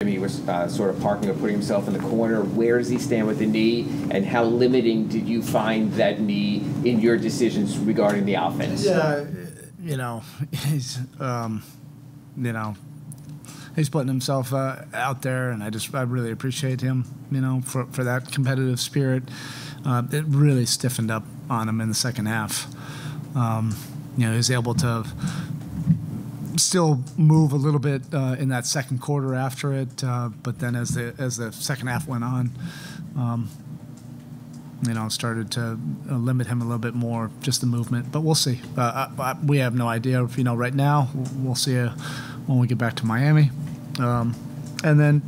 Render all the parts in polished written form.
He was sort of parking or putting himself in the corner. Where does he stand with the knee, and how limiting did you find that knee in your decisions regarding the offense? Yeah, he's he's putting himself out there, and I really appreciate him, for that competitive spirit. It really stiffened up on him in the second half. He was able to still move a little bit in that second quarter after it, but then as the second half went on, started to limit him a little bit more, just the movement. But we'll see. We have no idea. Right now, we'll see when we get back to Miami. And then,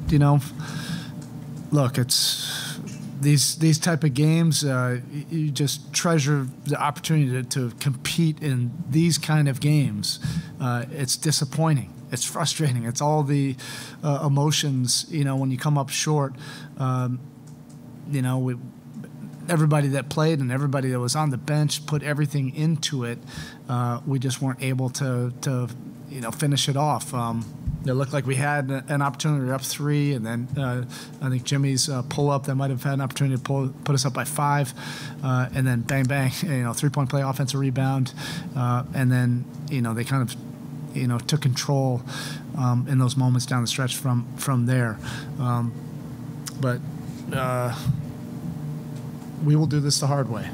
look, it's these type of games. You just treasure the opportunity to compete in these kind of games. It's disappointing. It's frustrating. It's all the emotions. When you come up short. Everybody that played and everybody that was on the bench put everything into it. We just weren't able to finish it off. It looked like we had an opportunity up 3, and then I think Jimmy's pull-up that might have had an opportunity to put us up by 5, and then bang, bang, 3-point play, offensive rebound, and then they kind of took control in those moments down the stretch from there. But we will do this the hard way.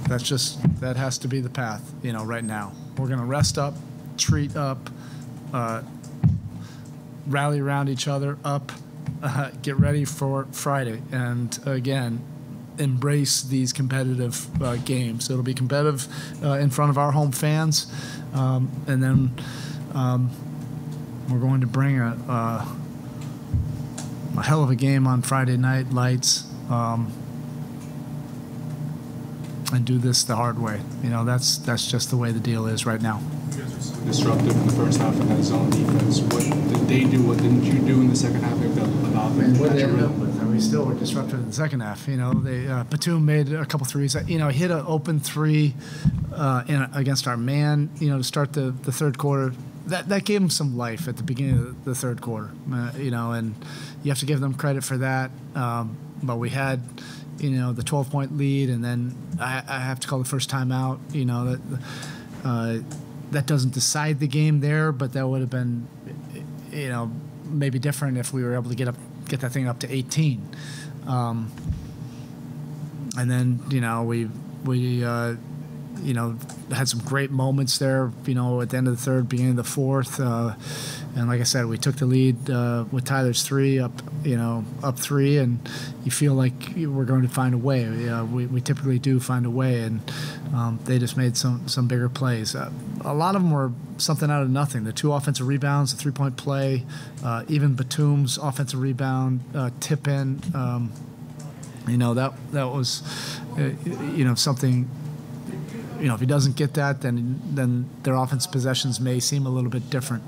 That has to be the path, right now. We're going to rest up, treat up, rally around each other up, get ready for Friday, and again, embrace these competitive games. It'll be competitive in front of our home fans, and then we're going to bring a hell of a game on Friday night lights, and do this the hard way. That's just the way the deal is right now. You guys were so disruptive in the first half of that zone defense. What did they do? What didn't you do in the second half of the offense? We still were disruptive in the second half. Batum made a couple threes. Hit an open 3 against our man. To start the third quarter. That gave them some life at the beginning of the third quarter. And you have to give them credit for that. But we had. The 12-point lead, and then I have to call the first timeout. That doesn't decide the game there, but that would have been, maybe different if we were able to get that thing up to 18. And then we had some great moments there. At the end of the third, beginning of the fourth. And like I said, we took the lead with Tyler's 3 up 3, and you feel like we're going to find a way. We typically do find a way, and they just made some bigger plays. A lot of them were something out of nothing. The 2 offensive rebounds, the 3-point play, even Batum's offensive rebound, tip in. That was something. If he doesn't get that, then their offensive possessions may seem a little bit different.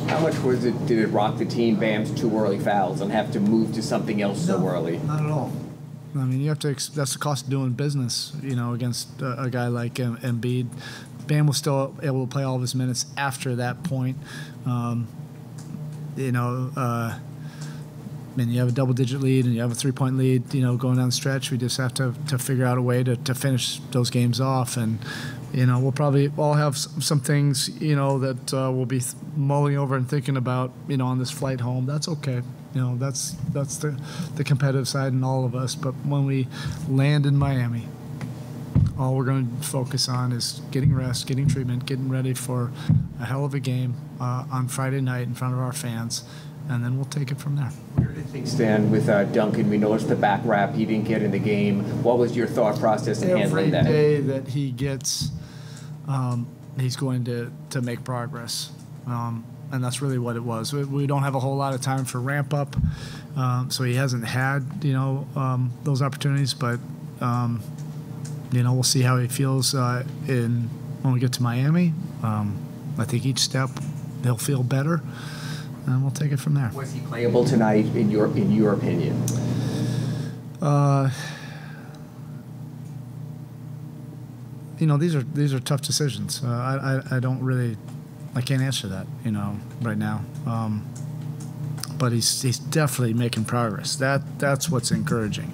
How much did it rock the team, Bam's 2 early fouls, and have to move to something else so early? Not at all. I mean, you have to. That's the cost of doing business. Against a guy like Embiid. Bam was still able to play all of his minutes after that point. And you have a double-digit lead, and you have a 3-point lead. Going down the stretch, we just have to figure out a way to finish those games off, and. We'll probably all have some things, that we'll be mulling over and thinking about, on this flight home. That's okay. That's the competitive side in all of us. But when we land in Miami, all we're going to focus on is getting rest, getting treatment, getting ready for a hell of a game on Friday night in front of our fans, and then we'll take it from there. Where did things stand with Duncan? We noticed the back wrap he didn't get in the game. What was your thought process in handling that? Every day that he gets, he's going to make progress. And that's really what it was. We don't have a whole lot of time for ramp up, so he hasn't had those opportunities. But we'll see how he feels when we get to Miami. I think each step he'll feel better, and we'll take it from there. Was he playable tonight in your opinion? These are tough decisions. I can't answer that, right now. but he's definitely making progress. That's what's encouraging.